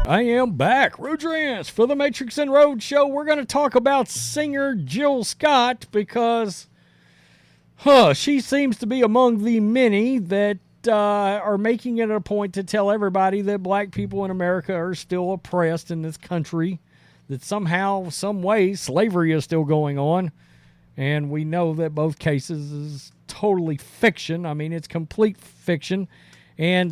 I am back, Rhodes for the Matrixx and Rhodes show. We're going to talk about singer Jill Scott because, she seems to be among the many that are making it a point to tell everybody that black people in America are still oppressed in this country, that somehow, some way, slavery is still going on. And we know that both cases is totally fiction. I mean, it's complete fiction. And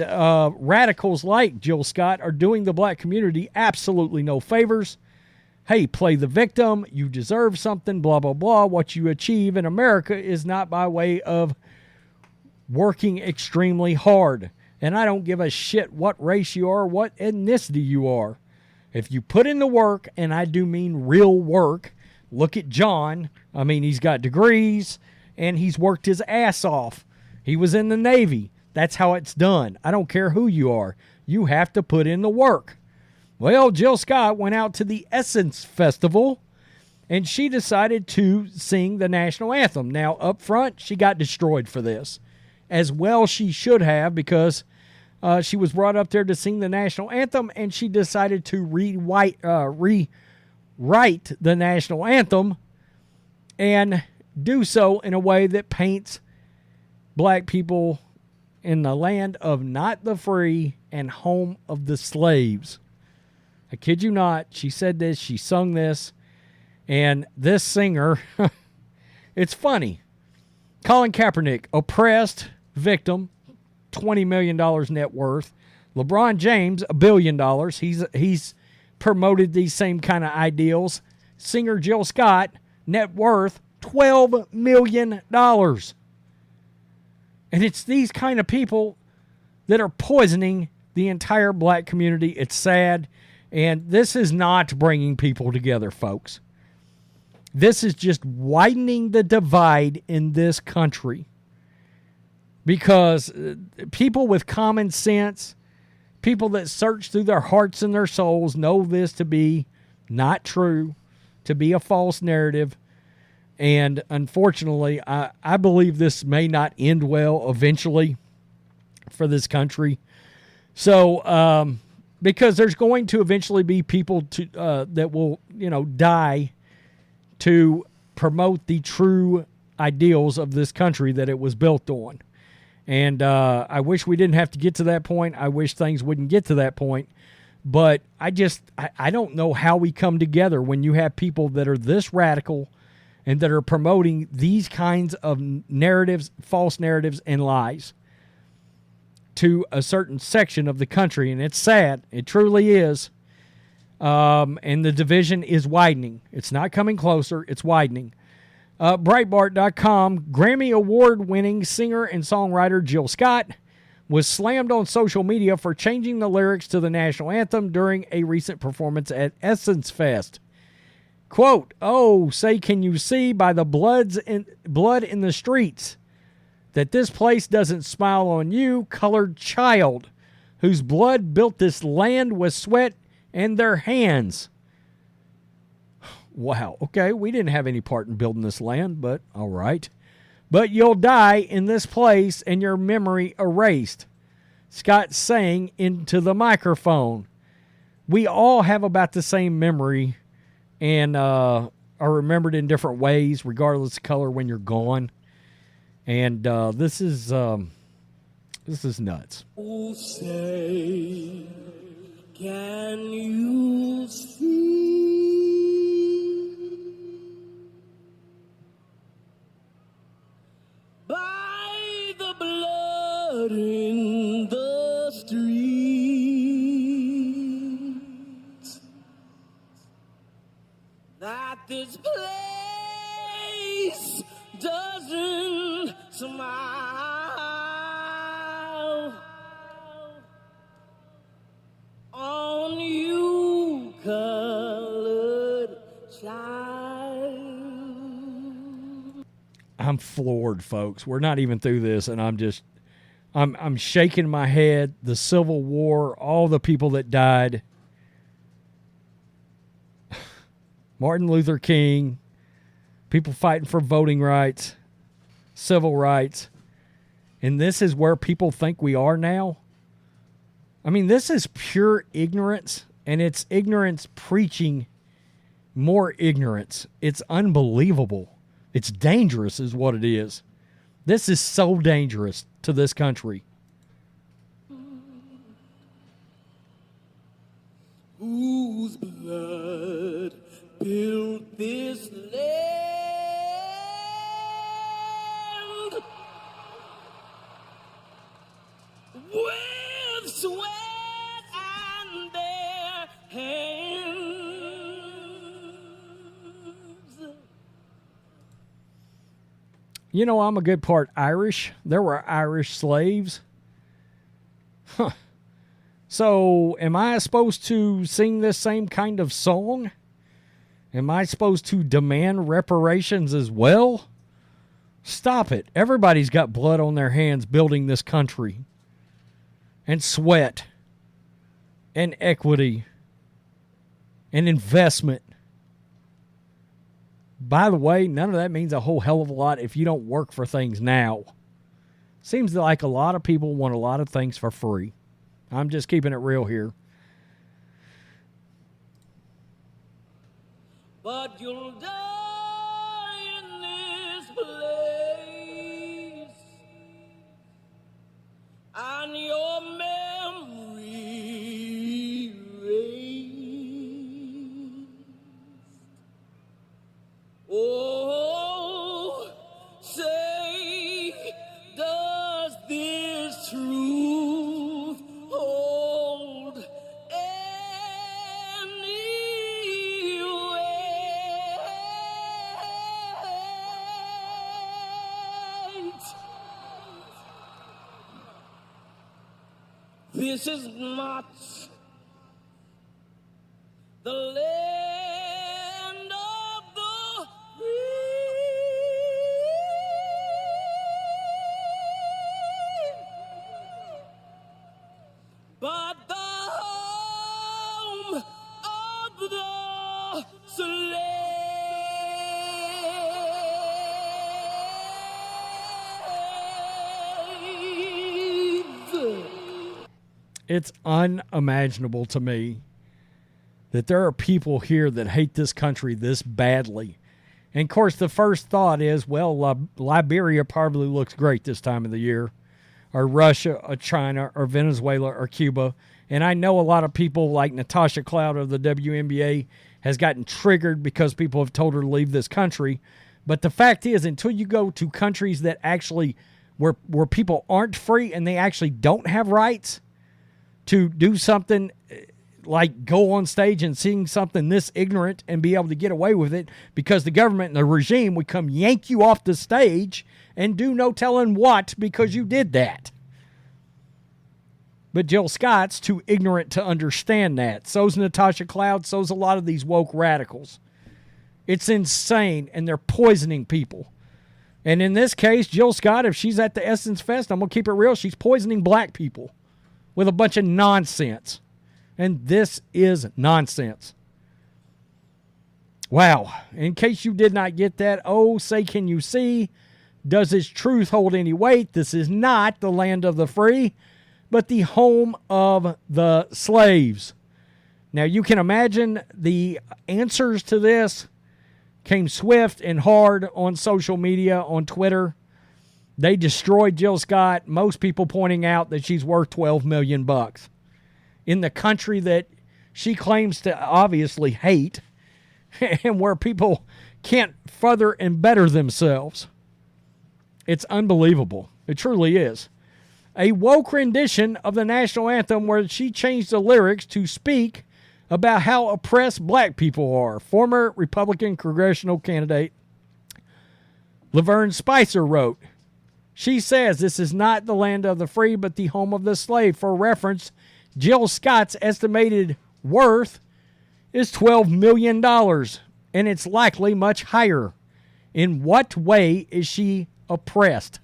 radicals like Jill Scott are doing the black community absolutely no favors. Hey, play the victim. You deserve something, blah, blah, blah. What you achieve in America is not by way of working extremely hard. And I don't give a shit what race you are, what ethnicity you are. If you put in the work, and I do mean real work, look at John. I mean, he's got degrees, and he's worked his ass off. He was in the Navy. That's how it's done. I don't care who you are. You have to put in the work. Well, Jill Scott went out to the Essence Festival, and she decided to sing the national anthem. Now, up front, she got destroyed for this. As well she should have, because she was brought up there to sing the national anthem, and she decided to rewrite the national anthem and do so in a way that paints black people in the land of not the free and home of the slaves. I kid you not. She said this. She sung this. And this singer, it's funny. Colin Kaepernick, oppressed victim, $20 million net worth. LeBron James, $1 billion. He's promoted these same kind of ideals. Singer Jill Scott, net worth, $12 million. And it's these kind of people that are poisoning the entire black community. It's sad. And this is not bringing people together, folks. This is just widening the divide in this country. Because people with common sense, people that search through their hearts and their souls know this to be not true, to be a false narrative. And unfortunately, I believe this may not end well eventually for this country. So, because there's going to eventually be people that will, die to promote the true ideals of this country that it was built on. And I wish we didn't have to get to that point. I wish things wouldn't get to that point. But I don't know how we come together when you have people that are this radical and that are promoting these kinds of narratives, false narratives, and lies to a certain section of the country. And it's sad. It truly is. And the division is widening. It's not coming closer. It's widening. Breitbart.com, Grammy Award-winning singer and songwriter Jill Scott was slammed on social media for changing the lyrics to the national anthem during a recent performance at Essence Fest. Quote, "Oh, say can you see by the blood in the streets that this place doesn't smile on you, colored child, whose blood built this land with sweat and their hands." Wow, okay, we didn't have any part in building this land, but all right. "But you'll die in this place and your memory erased," Scott sang into the microphone. We all have about the same memory and are remembered in different ways, regardless of color, when you're gone. And this is nuts. Oh, say, can you see by the blood in the streets that this place doesn't smile on you, colored child? I'm floored, folks. We're not even through this, and I'm shaking my head. The Civil War, all the people that died. Martin Luther King, people fighting for voting rights, civil rights. And this is where people think we are now. I mean, this is pure ignorance And it's ignorance preaching more ignorance. It's unbelievable. It's dangerous is what it is. This is so dangerous to this country. Whose blood built this land with sweat and their hands. You know, I'm a good part Irish. There were Irish slaves. Huh. So, am I supposed to sing this same kind of song? Am I supposed to demand reparations as well? Stop it. Everybody's got blood on their hands building this country. And sweat. And equity. And investment. By the way, none of that means a whole hell of a lot if you don't work for things now. Seems like a lot of people want a lot of things for free. I'm just keeping it real here. But you'll die in this place, and your memory erased. Oh, say, does this truth hold any weight? This is not the land of the free, but the home of the slave. It's unimaginable to me that there are people here that hate this country this badly. And, of course, the first thought is, well, Liberia probably looks great this time of the year, or Russia, or China, or Venezuela, or Cuba. And I know a lot of people like Natasha Cloud of the WNBA has gotten triggered because people have told her to leave this country. But the fact is, until you go to countries that actually, where people aren't free and they actually don't have rights to do something like go on stage and sing something this ignorant and be able to get away with it because the government and the regime would come yank you off the stage and do no telling what because you did that. But Jill Scott's too ignorant to understand that. So's Natasha Cloud, so's a lot of these woke radicals. It's insane, and they're poisoning people. And in this case, Jill Scott, if she's at the Essence Fest, I'm going to keep it real, she's poisoning black people with a bunch of nonsense. And this is nonsense. Wow. In case you did not get that, oh, say can you see, does this truth hold any weight? This is not the land of the free, but the home of the slaves. Now, you can imagine the answers to this came swift and hard on social media, on Twitter. They destroyed Jill Scott, most people pointing out that she's worth $12 million in the country that she claims to obviously hate and where people can't further and better themselves. It's unbelievable. It truly is. A woke rendition of the national anthem where she changed the lyrics to speak about how oppressed black people are. Former Republican congressional candidate Laverne Spicer wrote, she says this is not the land of the free, but the home of the slave. For reference, Jill Scott's estimated worth is $12 million, and it's likely much higher. In what way is she oppressed?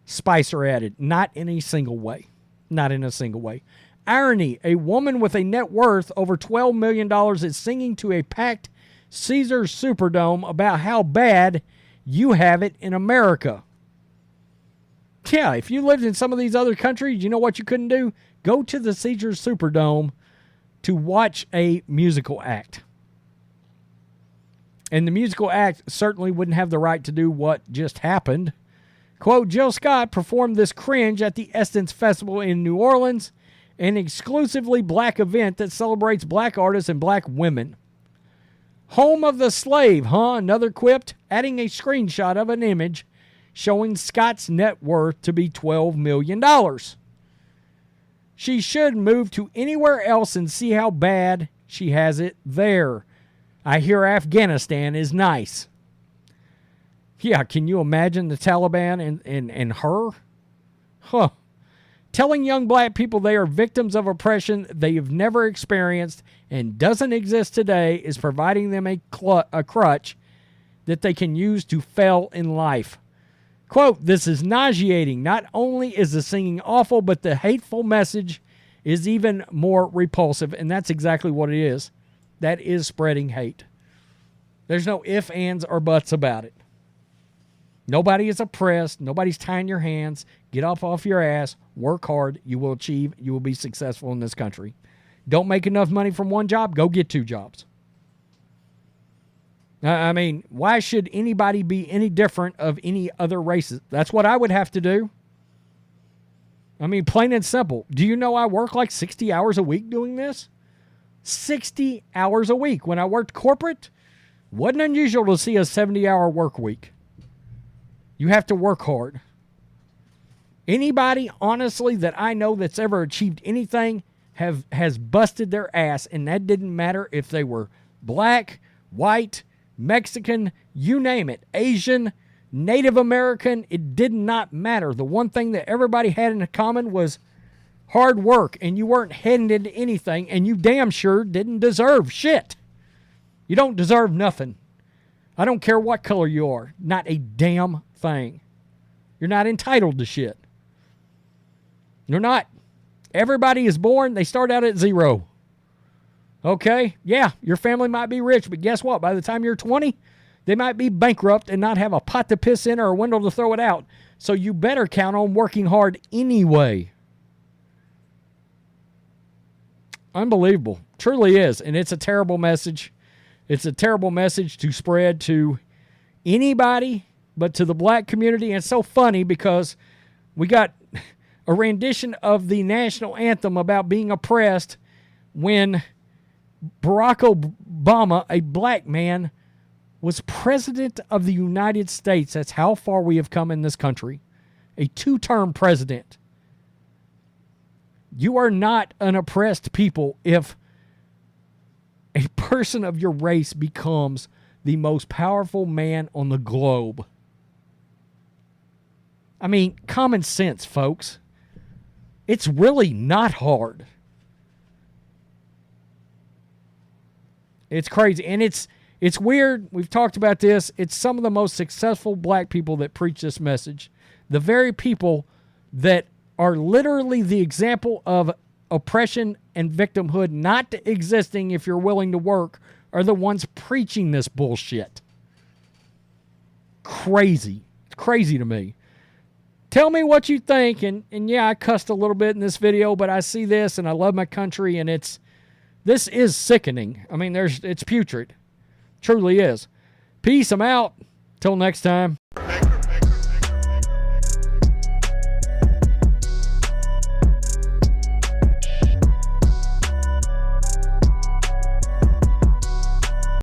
Spicer added, not in a single way. Not in a single way. Irony, a woman with a net worth over $12 million is singing to a packed Caesars Superdome about how bad you have it in America. Yeah, if you lived in some of these other countries, you know what you couldn't do? Go to the Caesars Superdome to watch a musical act. And the musical act certainly wouldn't have the right to do what just happened. Quote, Jill Scott performed this cringe at the Essence Festival in New Orleans, an exclusively black event that celebrates black artists and black women. Home of the slave, huh? Another quipped, adding a screenshot of an image showing Scott's net worth to be $12 million. She should move to anywhere else and see how bad she has it there. I hear Afghanistan is nice. Yeah, can you imagine the Taliban and her? Huh. Telling young black people they are victims of oppression they have never experienced and doesn't exist today is providing them a crutch that they can use to fail in life. Quote, this is nauseating. Not only is the singing awful, but the hateful message is even more repulsive. And that's exactly what it is. That is spreading hate. There's no ifs, ands, or buts about it. Nobody is oppressed. Nobody's tying your hands. Get off your ass. Work hard. You will achieve. You will be successful in this country. Don't make enough money from one job. Go get 2 jobs. I mean, why should anybody be any different of any other races? That's what I would have to do. I mean, plain and simple. Do you know I work like 60 hours a week doing this? 60 hours a week. When I worked corporate, wasn't unusual to see a 70-hour work week. You have to work hard. Anybody, honestly, that I know that's ever achieved anything has busted their ass, and that didn't matter if they were black, white, Mexican, you name it, Asian, Native American, it did not matter. The one thing that everybody had in common was hard work, and you weren't heading into anything, and you damn sure didn't deserve shit. You don't deserve nothing. I don't care what color you are. Not a damn thing. You're not entitled to shit. You're not. Everybody is born, they start out at 0. Okay? Yeah, your family might be rich, but guess what? By the time you're 20, they might be bankrupt and not have a pot to piss in or a window to throw it out. So you better count on working hard anyway. Unbelievable. Truly is. And it's a terrible message. It's a terrible message to spread to anybody but to the black community. And it's so funny because we got a rendition of the national anthem about being oppressed when Barack Obama, a black man, was president of the United States. That's how far we have come in this country. A 2-term president. You are not an oppressed people if a person of your race becomes the most powerful man on the globe. I mean, common sense, folks. It's really not hard. It's crazy. And it's weird. We've talked about this. It's some of the most successful black people that preach this message. The very people that are literally the example of oppression and victimhood not existing if you're willing to work are the ones preaching this bullshit. Crazy. It's crazy to me. Tell me what you think. And yeah, I cussed a little bit in this video, but I see this and I love my country, and this is sickening. I mean, it's putrid. Truly is. Peace. I'm out. Till next time.